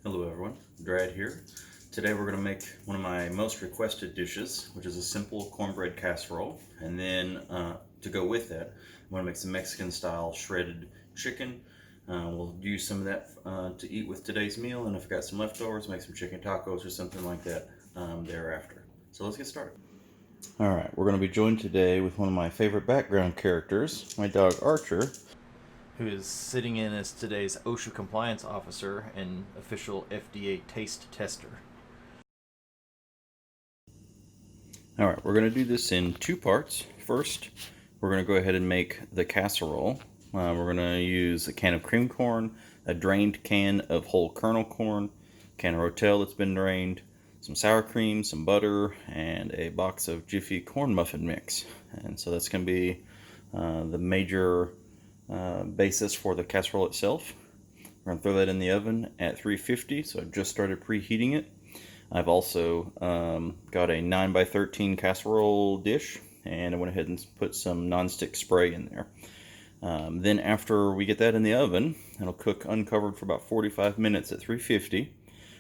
Hello everyone, Drad here. Today we're going to make one of my most requested dishes, which is a simple cornbread casserole. And then to go with that, I'm going to make some Mexican style shredded chicken. We'll use some of that to eat with today's meal, and if I've got some leftovers, make some chicken tacos or something like that thereafter. So let's get started. Alright, we're going to be joined today with one of my favorite background characters, my dog Archer, who is sitting in as today's OSHA compliance officer and official FDA taste tester. Alright, we're going to do this in two parts. First, we're going to go ahead and make the casserole. We're going to use a can of cream corn, a drained can of whole kernel corn, a can of Rotel that's been drained, some sour cream, some butter, and a box of Jiffy corn muffin mix. And so that's going to be the major basis for the casserole itself. We're going to throw that in the oven at 350, so I've just started preheating it. I've also got a 9x13 casserole dish, and I went ahead and put some nonstick spray in there. Then after we get that in the oven, it'll cook uncovered for about 45 minutes at 350.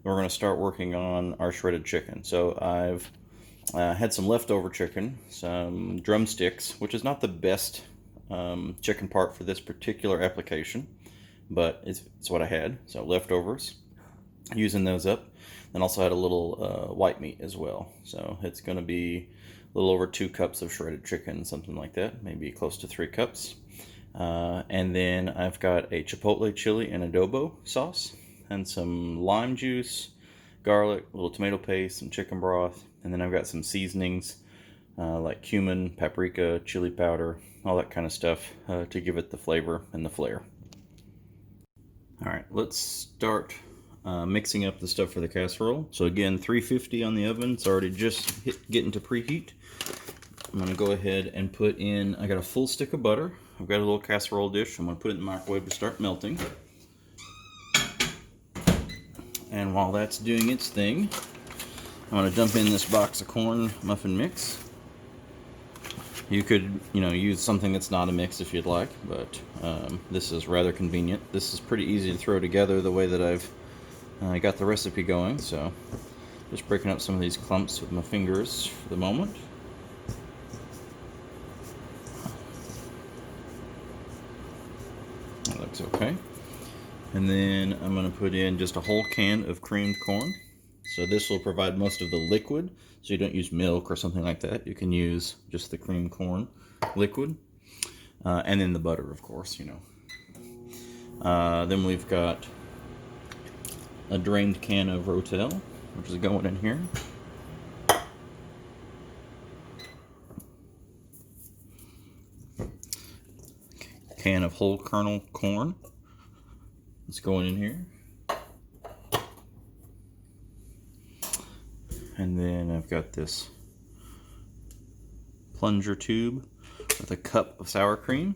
We're going to start working on our shredded chicken. So I've had some leftover chicken, some drumsticks, which is not the best chicken part for this particular application, but it's what I had. So leftovers, using those up. And also had a little white meat as well. So it's going to be a little over 2 cups of shredded chicken, something like that, maybe close to 3 cups. And then I've got a chipotle chili and adobo sauce, and some lime juice, garlic, a little tomato paste, some chicken broth, and then I've got some seasonings like cumin, paprika, chili powder, all that kind of stuff to give it the flavor and the flair. Alright, let's start mixing up the stuff for the casserole. So again, 350 on the oven. It's already just getting to preheat. I'm going to go ahead and put in, I got a full stick of butter. I've got a little casserole dish. I'm going to put it in the microwave to start melting. And while that's doing its thing, I'm going to dump in this box of corn muffin mix. You could, use something that's not a mix if you'd like, but this is rather convenient. This is pretty easy to throw together the way that I've got the recipe going, so just breaking up some of these clumps with my fingers for the moment. That looks okay. And then I'm going to put in just a whole can of creamed corn. So this will provide most of the liquid, so you don't use milk or something like that. You can use just the cream corn liquid, and then the butter, of course, Then we've got a drained can of Rotel, which is going in here. Can of whole kernel corn. It's going in here. And then I've got this plunger tube with a cup of sour cream.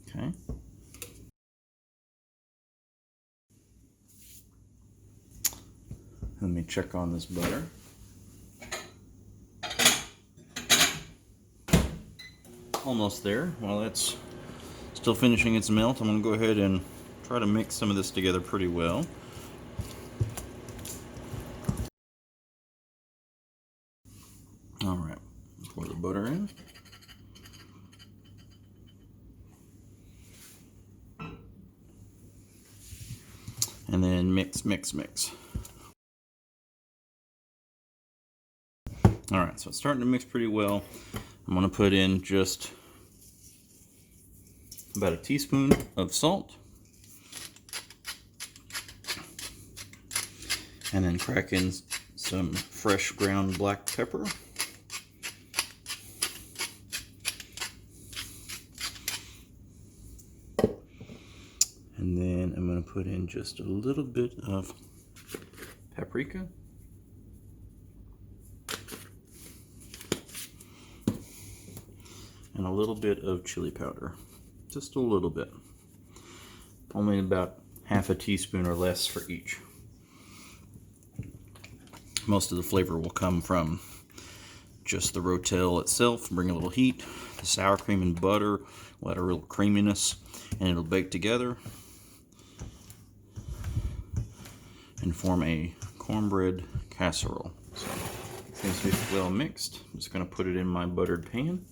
Okay. Let me check on this butter. Almost there. While that's still finishing its melt, I'm going to go ahead and try to mix some of this together pretty well. Alright, pour the butter in. And then mix, mix, mix. Alright, so it's starting to mix pretty well. I'm going to put in just about a teaspoon of salt. And then crack in some fresh ground black pepper. And then I'm going to put in just a little bit of paprika. And a little bit of chili powder. Just a little bit. Only about half a teaspoon or less for each. Most of the flavor will come from just the Rotel itself, bring a little heat. The sour cream and butter will add a real creaminess, and it'll bake together. and form a cornbread casserole. So it seems to be well mixed. I'm just going to put it in my buttered pan.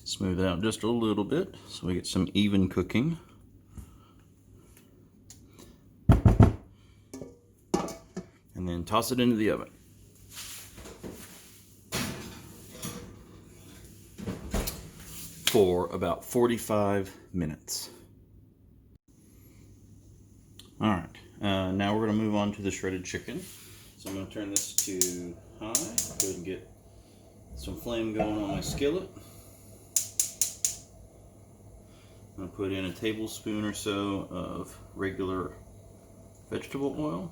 Smooth it out just a little bit so we get some even cooking. And then toss it into the oven. For about 45 minutes. Alright, now we're going to move on to the shredded chicken. So I'm going to turn this to high, go ahead and get some flame going on my skillet. I'm going to put in a tablespoon or so of regular vegetable oil.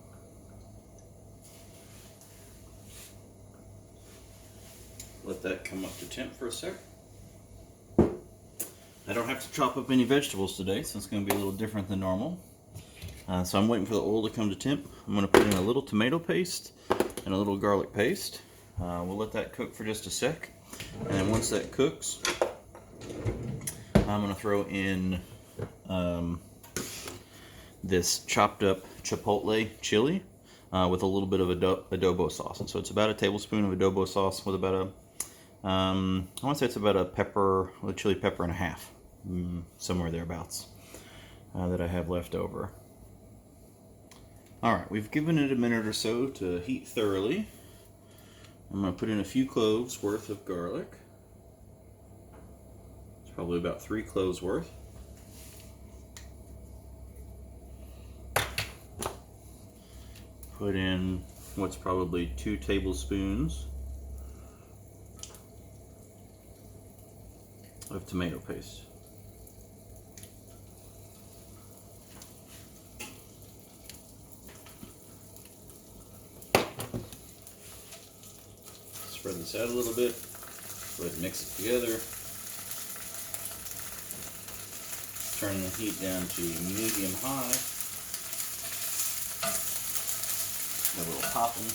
Let that come up to temp for a sec. I don't have to chop up any vegetables today, so it's going to be a little different than normal. So I'm waiting for the oil to come to temp. I'm going to put in a little tomato paste and a little garlic paste. We'll let that cook for just a sec. And then once that cooks, I'm going to throw in this chopped up chipotle chili with a little bit of adobo sauce. And so it's about a tablespoon of adobo sauce with about a, I want to say it's about a chili pepper and a half, somewhere thereabouts, that I have left over. Alright, we've given it a minute or so to heat thoroughly. I'm going to put in a few cloves worth of garlic. It's probably about 3 cloves worth. Put in what's probably 2 tablespoons of tomato paste. Spread this out a little bit, go ahead and mix it together. Turn the heat down to medium-high. A little popping.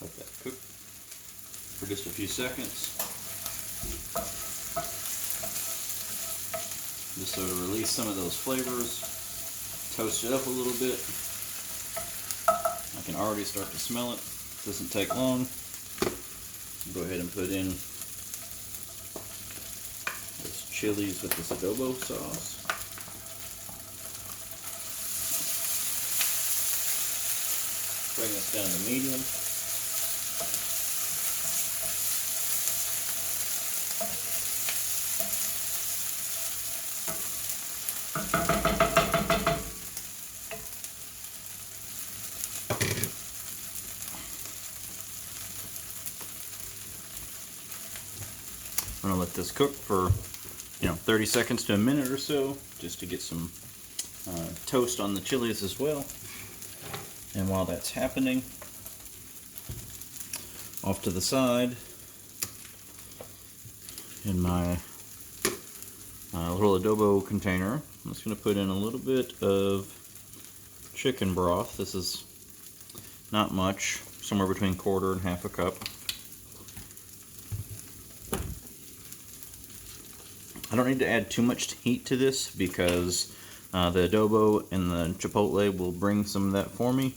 Let that cook for just a few seconds. Just so to release some of those flavors. Toast it up a little bit. I can already start to smell it. It doesn't take long. Go ahead and put in this chilies with this adobo sauce. Bring this down to medium. I'm going to let this cook for 30 seconds to a minute or so, just to get some toast on the chilies as well. And while that's happening, off to the side, in my little adobo container, I'm just going to put in a little bit of chicken broth. This is not much, somewhere between 1/4 and 1/2 cup. I don't need to add too much heat to this because the adobo and the chipotle will bring some of that for me.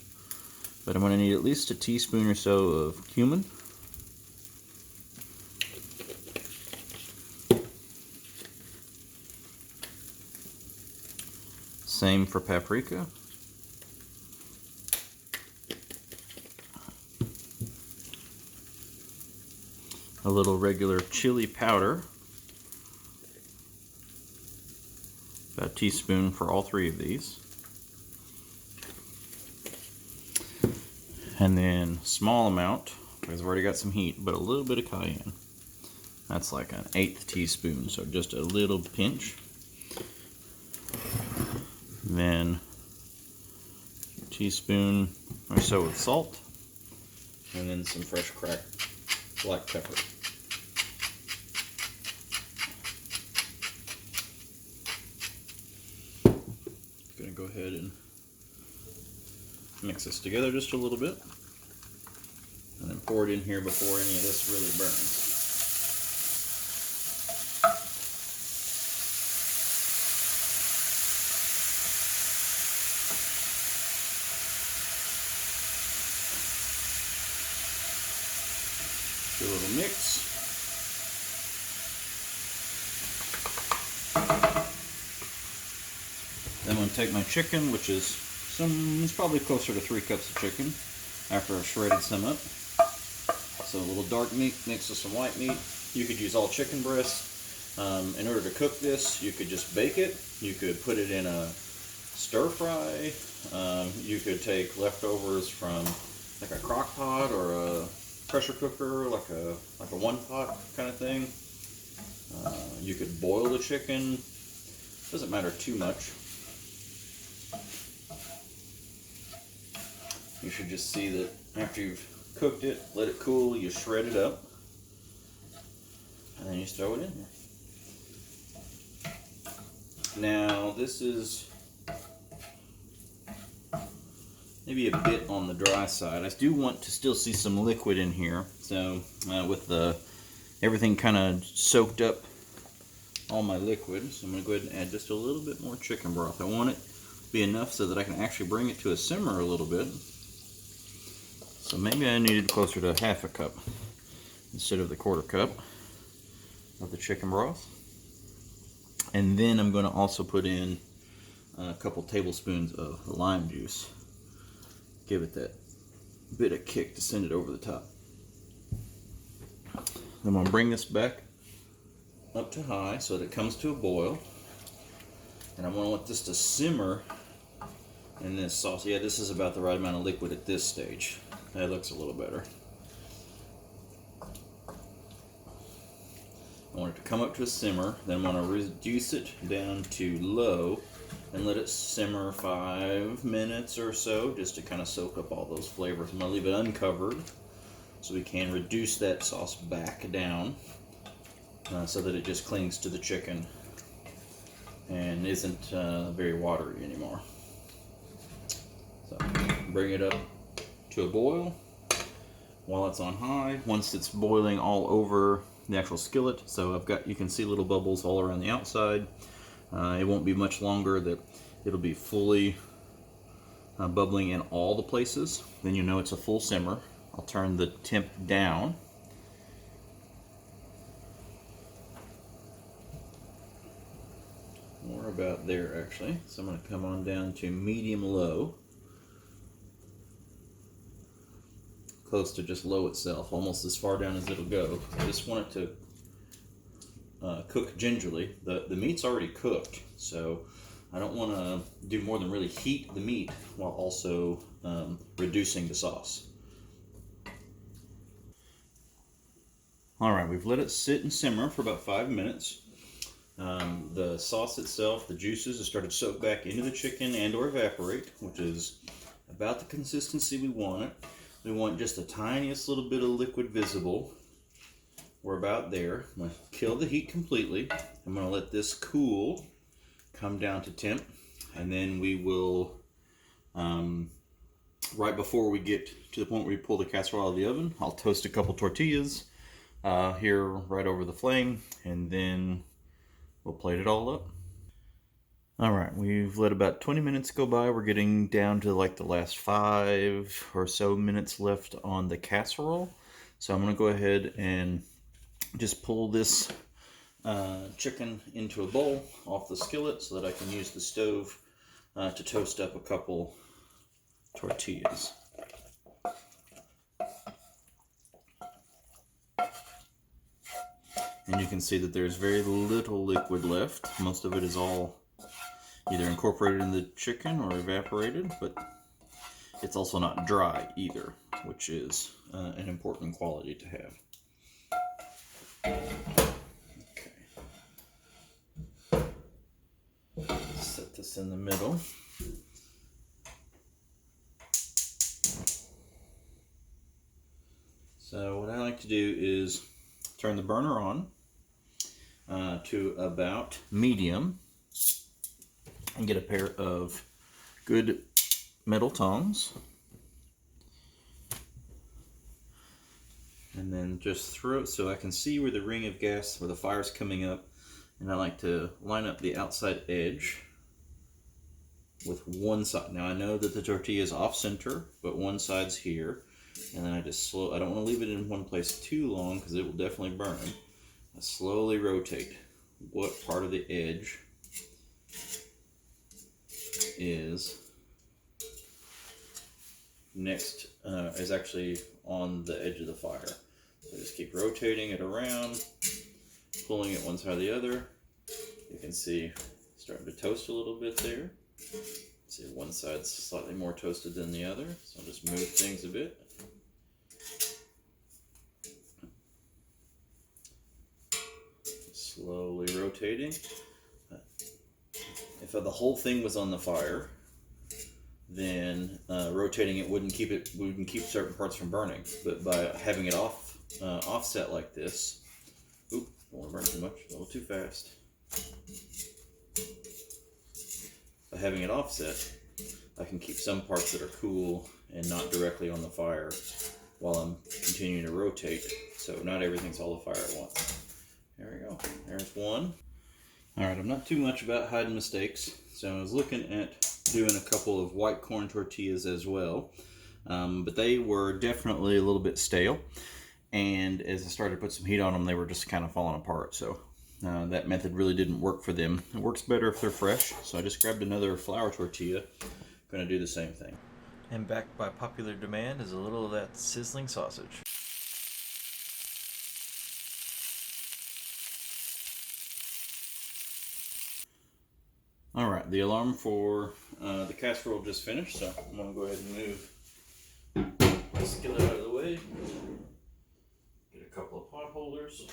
But I'm going to need at least a teaspoon or so of cumin. Same for paprika. A little regular chili powder. About a teaspoon for all 3 of these. And then small amount, because I've already got some heat, but a little bit of cayenne. That's like an 1/8 teaspoon, so just a little pinch. Then a teaspoon or so of salt. and then some fresh cracked black pepper. Gonna go ahead and mix this together just a little bit, and then pour it in here before any of this really burns. Do a little mix. Then I'm going to take my chicken, which is it's probably closer to 3 cups of chicken after I've shredded some up. So a little dark meat mixed with some white meat. You could use all chicken breast. In order to cook this, you could just bake it. You could put it in a stir fry. You could take leftovers from like a crock pot or a pressure cooker, like a one pot kind of thing. You could boil the chicken. Doesn't matter too much. You should just see that after you've cooked it, let it cool, you shred it up, and then you just throw it in there. Now this is maybe a bit on the dry side. I do want to still see some liquid in here. So with everything kind of soaked up all my liquid, so I'm going to go ahead and add just a little bit more chicken broth. I want it to be enough so that I can actually bring it to a simmer a little bit. So maybe I needed closer to 1/2 cup instead of the 1/4 cup of the chicken broth. And then I'm going to also put in a couple tablespoons of lime juice. Give it that bit of kick to send it over the top. I'm going to bring this back up to high so that it comes to a boil. And I want this to simmer in this sauce. Yeah, this is about the right amount of liquid at this stage. That looks a little better. I want it to come up to a simmer, then I'm going to reduce it down to low and let it simmer 5 minutes or so just to kind of soak up all those flavors. I'm going to leave it uncovered so we can reduce that sauce back down so that it just clings to the chicken and isn't very watery anymore. So bring it up to a boil while it's on high. Once it's boiling all over the actual skillet, so you can see little bubbles all around the outside. It won't be much longer that it'll be fully bubbling in all the places. Then you know it's a full simmer. I'll turn the temp down. More about there actually. So I'm going to come on down to medium-low. Close to just low itself, almost as far down as it'll go. I just want it to cook gingerly. The meat's already cooked, so I don't want to do more than really heat the meat while also reducing the sauce. Alright, we've let it sit and simmer for about 5 minutes. The sauce itself, the juices have started to soak back into the chicken and or evaporate, which is about the consistency we want it. We want just the tiniest little bit of liquid visible. We're about there. I'm going to kill the heat completely. I'm going to let this cool, come down to temp, and then we will, right before we get to the point where we pull the casserole out of the oven, I'll toast a couple tortillas here right over the flame, and then we'll plate it all up. Alright, we've let about 20 minutes go by. We're getting down to like the last 5 or so minutes left on the casserole. So I'm going to go ahead and just pull this chicken into a bowl off the skillet so that I can use the stove to toast up a couple tortillas. And you can see that there's very little liquid left. Most of it is all either incorporated in the chicken or evaporated, but it's also not dry either, which is an important quality to have. Okay. Set this in the middle. So what I like to do is turn the burner on to about medium and get a pair of good metal tongs. And then just throw it so I can see where the ring of gas, where the fire's coming up. And I like to line up the outside edge with one side. Now I know that the tortilla is off center, but one side's here. And then I just I don't want to leave it in one place too long because it will definitely burn. I slowly rotate what part of the edge is next, is actually on the edge of the fire. So just keep rotating it around, pulling it one side or the other. You can see it's starting to toast a little bit there. See, one side's slightly more toasted than the other, so I'll just move things a bit. Slowly rotating. If the whole thing was on the fire, then rotating it wouldn't keep certain parts from burning. But by having it offset like this, oop, don't want to burn too much, a little too fast. By having it offset, I can keep some parts that are cool and not directly on the fire while I'm continuing to rotate, so not everything's all the fire at once. There we go. There's one. Alright, I'm not too much about hiding mistakes, so I was looking at doing a couple of white corn tortillas as well, but they were definitely a little bit stale, and as I started to put some heat on them, they were just kind of falling apart, so that method really didn't work for them. It works better if they're fresh, so I just grabbed another flour tortilla. Going to do the same thing. And back by popular demand is a little of that sizzling sausage. Alright, the alarm for the casserole just finished, so I'm going to go ahead and move the skillet out of the way. Get a couple of pot holders.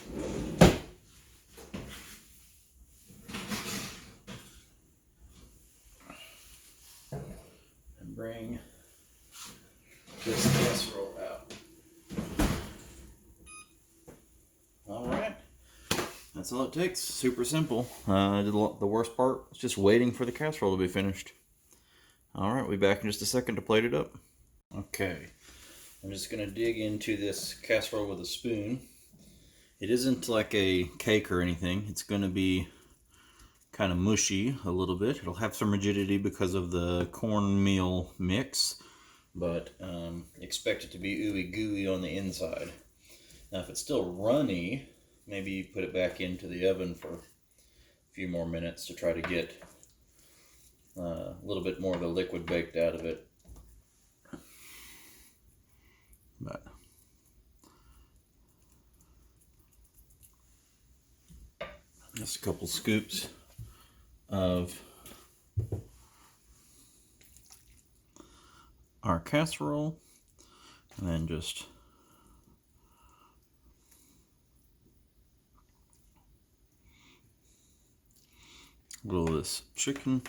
And bring this casserole out. Alright. That's all it takes. Super simple. The worst part is just waiting for the casserole to be finished. Alright, we'll be back in just a second to plate it up. Okay, I'm just going to dig into this casserole with a spoon. It isn't like a cake or anything. It's going to be kind of mushy a little bit. It'll have some rigidity because of the cornmeal mix, but expect it to be ooey gooey on the inside. Now if it's still runny, maybe put it back into the oven for a few more minutes to try to get a little bit more of the liquid baked out of it. But just a couple scoops of our casserole, and then just a little of this chicken.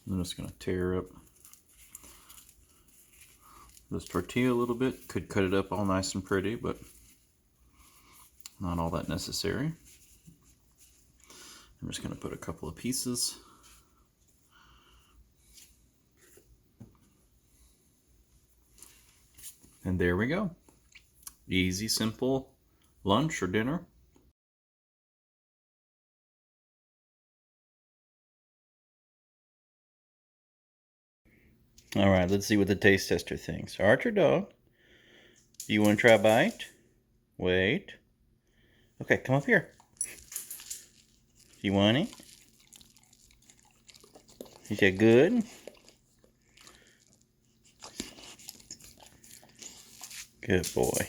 I'm just going to tear up this tortilla a little bit. Could cut it up all nice and pretty, but not all that necessary. I'm just going to put a couple of pieces. And there we go. Easy, simple lunch or dinner. Alright, let's see what the taste tester thinks. Archer dog, do you want to try a bite? Wait. Okay, come up here. Do you want it? He said good. Good boy.